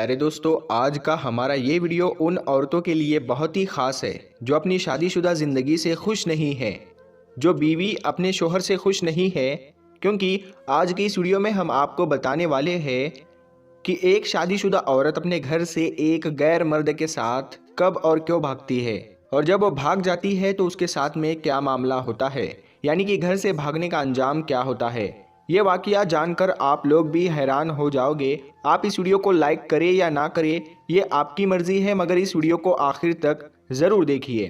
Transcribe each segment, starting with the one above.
प्यारे दोस्तों, आज का हमारा ये वीडियो उन औरतों के लिए बहुत ही ख़ास है जो अपनी शादीशुदा ज़िंदगी से खुश नहीं है, जो बीवी अपने शोहर से खुश नहीं है। क्योंकि आज की इस वीडियो में हम आपको बताने वाले हैं कि एक शादीशुदा औरत अपने घर से एक गैर मर्द के साथ कब और क्यों भागती है, और जब वो भाग जाती है तो उसके साथ में क्या मामला होता है, यानी कि घर से भागने का अंजाम क्या होता है। ये वाकया जानकर आप लोग भी हैरान हो जाओगे। आप इस वीडियो को लाइक करें या ना करें, ये आपकी मर्जी है, मगर इस वीडियो को आखिर तक ज़रूर देखिए।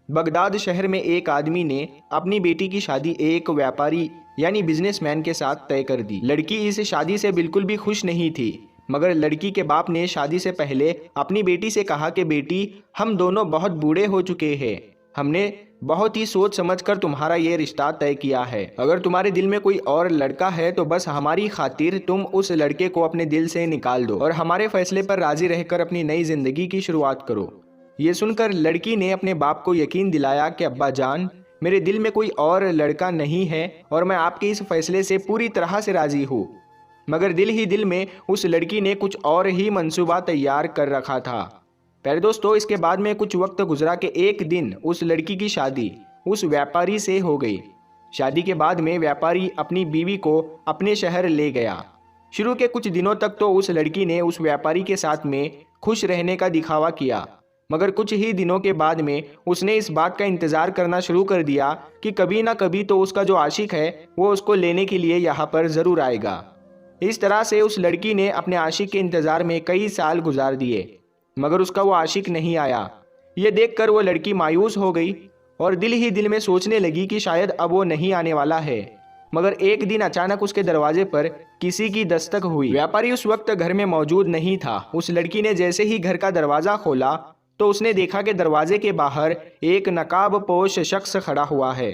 बगदाद शहर में एक आदमी ने अपनी बेटी की शादी एक व्यापारी यानी बिजनेसमैन के साथ तय कर दी। लड़की इस शादी से बिल्कुल भी खुश नहीं थी, मगर लड़की के बाप ने शादी से पहले अपनी बेटी से कहा कि बेटी, हम दोनों बहुत बूढ़े हो चुके हैं, हमने बहुत ही सोच समझकर तुम्हारा ये रिश्ता तय किया है। अगर तुम्हारे दिल में कोई और लड़का है तो बस हमारी खातिर तुम उस लड़के को अपने दिल से निकाल दो और हमारे फैसले पर राजी रहकर अपनी नई जिंदगी की शुरुआत करो। ये सुनकर लड़की ने अपने बाप को यकीन दिलाया कि अब्बा जान, मेरे दिल में कोई और लड़का नहीं है और मैं आपके इस फैसले से पूरी तरह से राजी हूँ। मगर दिल ही दिल में उस लड़की ने कुछ और ही मंसूबा तैयार कर रखा था। प्यारे दोस्तों, इसके बाद में कुछ वक्त गुजरा कि एक दिन उस लड़की की शादी उस व्यापारी से हो गई। शादी के बाद में व्यापारी अपनी बीवी को अपने शहर ले गया। शुरू के कुछ दिनों तक तो उस लड़की ने उस व्यापारी के साथ में खुश रहने का दिखावा किया, मगर कुछ ही दिनों के बाद में उसने इस बात का इंतज़ार करना शुरू कर दिया कि कभी ना कभी तो उसका जो आशिक है वो उसको लेने के लिए यहाँ पर ज़रूर आएगा। इस तरह से उस लड़की ने अपने आशिक के इंतज़ार में कई साल गुजार दिए, मगर उसका वो आशिक नहीं आया। ये देखकर वो लड़की मायूस हो गई और दिल ही दिल में सोचने लगी कि शायद अब वो नहीं आने वाला है। मगर एक दिन अचानक उसके दरवाजे पर किसी की दस्तक हुई। व्यापारी उस वक्त घर में मौजूद नहीं था। उस लड़की ने जैसे ही घर का दरवाज़ा खोला तो उसने देखा कि दरवाजे के बाहर एक नकाबपोश शख्स खड़ा हुआ है।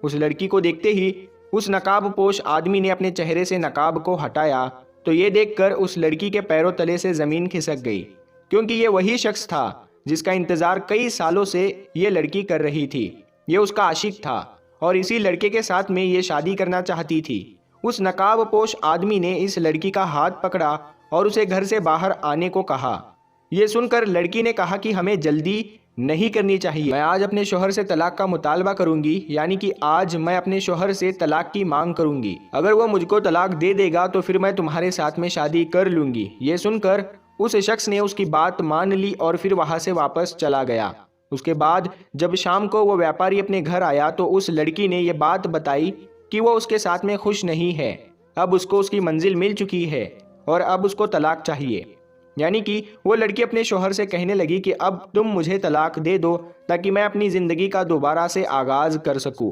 उस लड़की को देखते ही उस नकाबपोश आदमी ने अपने चेहरे से नकाब को हटाया तो ये देखकर उस लड़की के पैरों तले से ज़मीन खिसक गई, क्योंकि ये वही शख्स था जिसका इंतज़ार कई सालों से ये लड़की कर रही थी। ये उसका आशिक था और इसी लड़के के साथ में ये शादी करना चाहती थी। उस नकाबपोश आदमी ने इस लड़की का हाथ पकड़ा और उसे घर से बाहर आने को कहा। ये सुनकर लड़की ने कहा कि हमें जल्दी नहीं करनी चाहिए, मैं आज अपने शोहर से तलाक का मुतालबा करूंगी, यानी कि आज मैं अपने शोहर से तलाक की मांग करूंगी। अगर वो मुझको तलाक दे देगा तो फिर मैं तुम्हारे साथ में शादी कर लूंगी। ये सुनकर उस शख्स ने उसकी बात मान ली और फिर वहां से वापस चला गया। उसके बाद जब शाम को वो व्यापारी अपने घर आया तो उस लड़की ने ये बात बताई कि वो उसके साथ में खुश नहीं है। अब उसको उसकी मंजिल मिल चुकी है और अब उसको तलाक चाहिए। यानी कि वो लड़की अपने शोहर से कहने लगी कि अब तुम मुझे तलाक दे दो ताकि मैं अपनी ज़िंदगी का दोबारा से आगाज़ कर सकूं।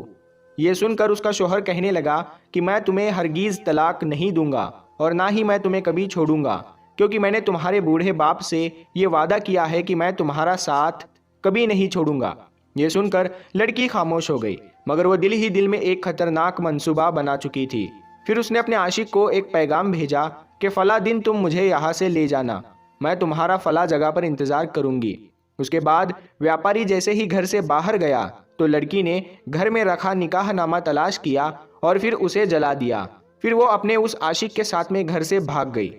ये सुनकर उसका शोहर कहने लगा कि मैं तुम्हें हरगिज़ तलाक नहीं दूंगा और ना ही मैं तुम्हें कभी छोड़ूंगा, क्योंकि मैंने तुम्हारे बूढ़े बाप से ये वादा किया है कि मैं तुम्हारा साथ कभी नहीं छोड़ूंगा। ये सुनकर लड़की खामोश हो गई, मगर वो दिल ही दिल में एक खतरनाक मंसूबा बना चुकी थी। फिर उसने अपने आशिक को एक पैगाम भेजा कि फ़ला दिन तुम मुझे यहाँ से ले जाना, मैं तुम्हारा फ़ला जगह पर इंतज़ार करूँगी। उसके बाद व्यापारी जैसे ही घर से बाहर गया तो लड़की ने घर में रखा निकाहनामा तलाश किया और फिर उसे जला दिया। फिर वो अपने उस आशिक के साथ में घर से भाग गई।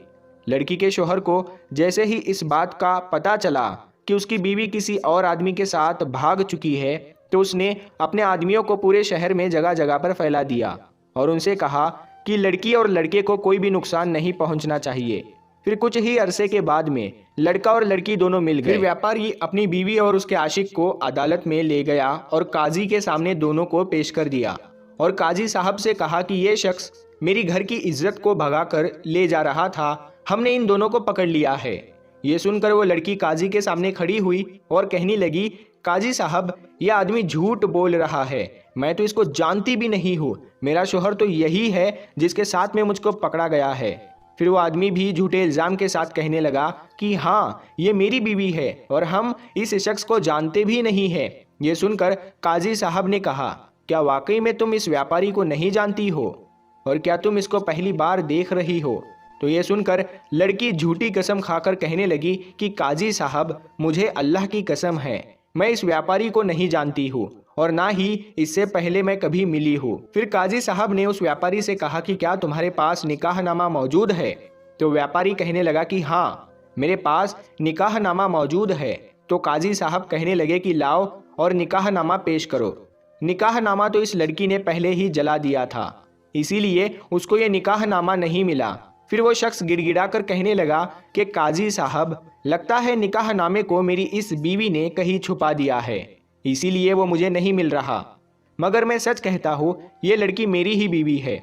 लड़की के शोहर को जैसे ही इस बात का पता चला कि उसकी बीवी किसी और आदमी के साथ भाग चुकी है तो उसने अपने आदमियों को पूरे शहर में जगह जगह पर फैला दिया और उनसे कहा कि लड़की और लड़के को कोई भी नुकसान नहीं पहुंचना चाहिए। फिर कुछ ही अरसे के बाद में लड़का और लड़की दोनों मिल गए। व्यापारी अपनी बीवी और उसके आशिक को अदालत में ले गया और काजी के सामने दोनों को पेश कर दिया और काजी साहब से कहा कि ये शख्स मेरी घर की इज्जत को भगाकर ले जा रहा था, हमने इन दोनों को पकड़ लिया है। ये सुनकर वो लड़की काजी के सामने खड़ी हुई और कहने लगी, काजी साहब, यह आदमी झूठ बोल रहा है, मैं तो इसको जानती भी नहीं हूँ, मेरा शोहर तो यही है जिसके साथ में मुझको पकड़ा गया है। फिर वो आदमी भी झूठे इल्ज़ाम के साथ कहने लगा कि हाँ, ये मेरी बीवी है और हम इस शख्स को जानते भी नहीं हैं। ये सुनकर काजी साहब ने कहा, क्या वाकई में तुम इस व्यापारी को नहीं जानती हो और क्या तुम इसको पहली बार देख रही हो? तो ये सुनकर लड़की झूठी कसम खाकर कहने लगी कि काजी साहब, मुझे अल्लाह की कसम है, मैं इस व्यापारी को नहीं जानती हूँ और ना ही इससे पहले मैं कभी मिली हूँ। फिर काजी साहब ने उस व्यापारी से कहा कि क्या तुम्हारे पास निकाहनामा मौजूद है? तो व्यापारी कहने लगा कि हाँ, मेरे पास निकाहनामा मौजूद है। तो काजी साहब कहने लगे कि लाओ और निकाहनामा पेश करो। निकाहनामा तो इस लड़की ने पहले ही जला दिया था, इसीलिए उसको ये निकाहनामा नहीं मिला। फिर वो शख्स गिड़गिड़ा कर कहने लगा कि काजी साहब, लगता है निकाहनामे को मेरी इस बीवी ने कहीं छुपा दिया है, इसीलिए वो मुझे नहीं मिल रहा। मगर मैं सच कहता हूँ, ये लड़की मेरी ही बीवी है।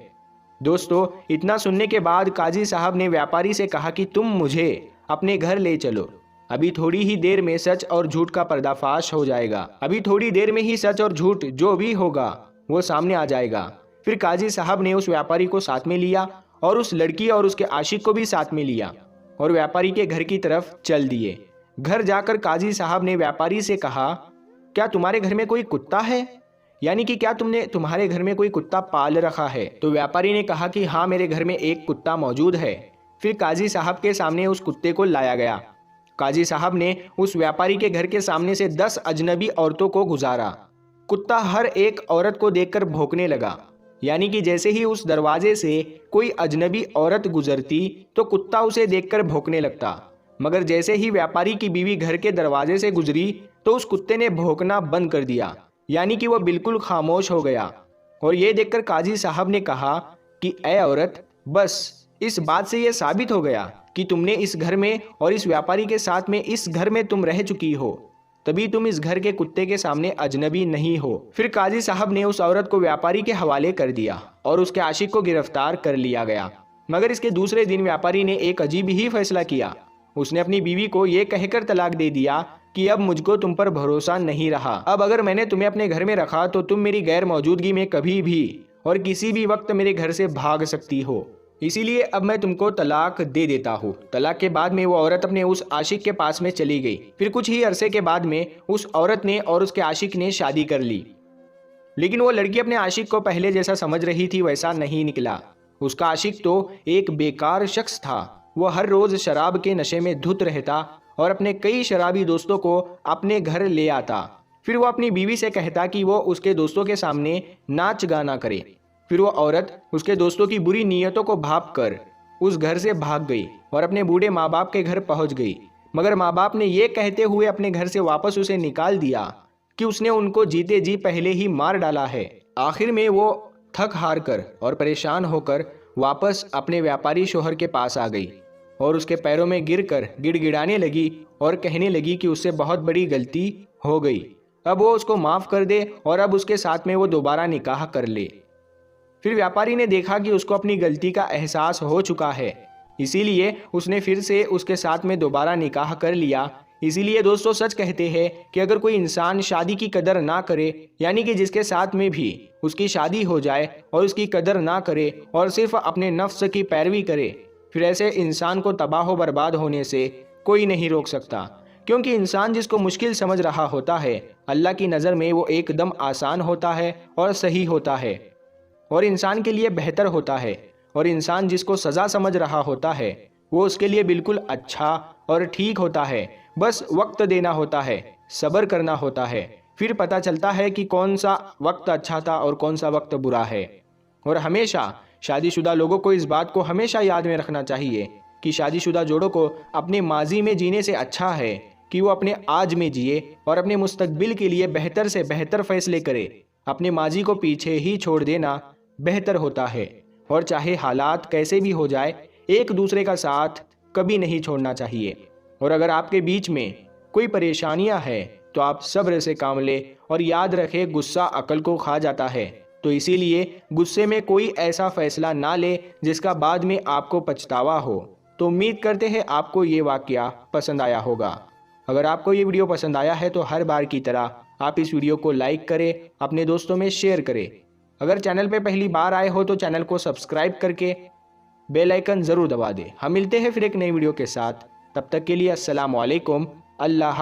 दोस्तों, इतना सुनने के बाद काजी साहब ने व्यापारी से कहा कि तुम मुझे अपने घर ले चलो। अभी थोड़ी ही देर में सच और झूठ का पर्दाफाश हो जाएगा। अभी थोड़ी देर में ही सच और झूठ जो भी होगा वो सामने आ जाएगा। फिर काजी साहब ने उस व्यापारी को साथ में लिया और उस लड़की और उसके आशिक को भी साथ में लिया और व्यापारी के घर की तरफ चल दिए। घर जाकर काजी साहब ने व्यापारी से कहा, क्या तुम्हारे घर में कोई कुत्ता है? यानी कि क्या तुमने तुम्हारे घर में कोई कुत्ता पाल रखा है? तो व्यापारी ने कहा कि हाँ, मेरे घर में एक कुत्ता मौजूद है। फिर काजी साहब के सामने उस कुत्ते को लाया गया। काजी साहब ने उस व्यापारी के घर के सामने से 10 अजनबी औरतों को गुजारा। कुत्ता हर एक औरत को देखकर भौंकने लगा, यानी कि जैसे ही उस दरवाजे से कोई अजनबी औरत गुजरती तो कुत्ता उसे देखकर भौंकने लगता। मगर जैसे ही व्यापारी की बीवी घर के दरवाजे से गुजरी तो उस कुत्ते ने भौंकना बंद कर दिया, यानी कि वह बिल्कुल खामोश हो गया। और ये देखकर काजी साहब ने कहा कि ऐ औरत, बस इस बात से यह साबित हो गया कि तुमने इस घर में और इस व्यापारी के साथ में इस घर में तुम रह चुकी हो, तभी तुम इस घर के कुत्ते के सामने अजनबी नहीं हो। फिर काजी साहब ने उस औरत को व्यापारी के हवाले कर दिया और उसके आशिक को गिरफ्तार कर लिया गया। मगर इसके दूसरे दिन व्यापारी ने एक अजीब ही फैसला किया। उसने अपनी बीवी को यह कहकर तलाक दे दिया कि अब मुझको तुम पर भरोसा नहीं रहा। अब अगर मैंने तुम्हें अपने घर में रखा तो तुम मेरी गैर मौजूदगी में कभी भी और किसी भी वक्त मेरे घर से भाग सकती हो, इसीलिए अब मैं तुमको तलाक दे देता हूँ। तलाक के बाद में वो औरत अपने उस आशिक के पास में चली गई। फिर कुछ ही अरसे के बाद में उस औरत ने और उसके आशिक ने शादी कर ली। लेकिन वो लड़की अपने आशिक को पहले जैसा समझ रही थी वैसा नहीं निकला। उसका आशिक तो एक बेकार शख्स था। वो हर रोज शराब के नशे में धुत रहता और अपने कई शराबी दोस्तों को अपने घर ले आता। फिर वो अपनी बीवी से कहता कि वो उसके दोस्तों के सामने नाच गाना करे। फिर वो औरत उसके दोस्तों की बुरी नीयतों को भाप कर उस घर से भाग गई और अपने बूढ़े माँ बाप के घर पहुंच गई। मगर माँ बाप ने ये कहते हुए अपने घर से वापस उसे निकाल दिया कि उसने उनको जीते जी पहले ही मार डाला है। आखिर में वो थक हार कर और परेशान होकर वापस अपने व्यापारी शोहर के पास आ गई और उसके पैरों में गिरकर गिड़गिड़ाने लगी और कहने लगी कि उससे बहुत बड़ी गलती हो गई, अब वो उसको माफ़ कर दे और अब उसके साथ में वो दोबारा निकाह कर ले। फिर व्यापारी ने देखा कि उसको अपनी गलती का एहसास हो चुका है, इसीलिए उसने फिर से उसके साथ में दोबारा निकाह कर लिया। इसीलिए दोस्तों सच कहते हैं कि अगर कोई इंसान शादी की कदर ना करे, यानी कि जिसके साथ में भी उसकी शादी हो जाए और उसकी कदर ना करे और सिर्फ अपने नफ्स की पैरवी करे, फिर ऐसे इंसान को तबाह बर्बाद होने से कोई नहीं रोक सकता। क्योंकि इंसान जिसको मुश्किल समझ रहा होता है, अल्लाह की नज़र में वो एकदम आसान होता है और सही होता है और इंसान के लिए बेहतर होता है। और इंसान जिसको सज़ा समझ रहा होता है वो उसके लिए बिल्कुल अच्छा और ठीक होता है। बस वक्त देना होता है, सब्र करना होता है, फिर पता चलता है कि कौन सा वक्त अच्छा था और कौन सा वक्त बुरा है। और हमेशा शादीशुदा लोगों को इस बात को हमेशा याद में रखना चाहिए कि शादीशुदा जोड़ों को अपने माजी में जीने से अच्छा है कि वो अपने आज में जिए और अपने मुस्तकबिल के लिए बेहतर से बेहतर फैसले करे। अपने माजी को पीछे ही छोड़ देना बेहतर होता है और चाहे हालात कैसे भी हो जाए, एक दूसरे का साथ कभी नहीं छोड़ना चाहिए। और अगर आपके बीच में कोई परेशानियां हैं तो आप सब्र से काम ले और याद रखें, गुस्सा अकल को खा जाता है। तो इसीलिए गुस्से में कोई ऐसा फैसला ना ले जिसका बाद में आपको पछतावा हो। तो उम्मीद करते हैं आपको ये वाकया पसंद आया होगा। अगर आपको ये वीडियो पसंद आया है तो हर बार की तरह आप इस वीडियो को लाइक करें, अपने दोस्तों में शेयर करें। अगर चैनल पे पहली बार आए हो तो चैनल को सब्सक्राइब करके बेल आइकन ज़रूर दबा दें। हम मिलते हैं फिर एक नई वीडियो के साथ, तब तक के लिए अस्सलाम वालेकुम, अल्लाह।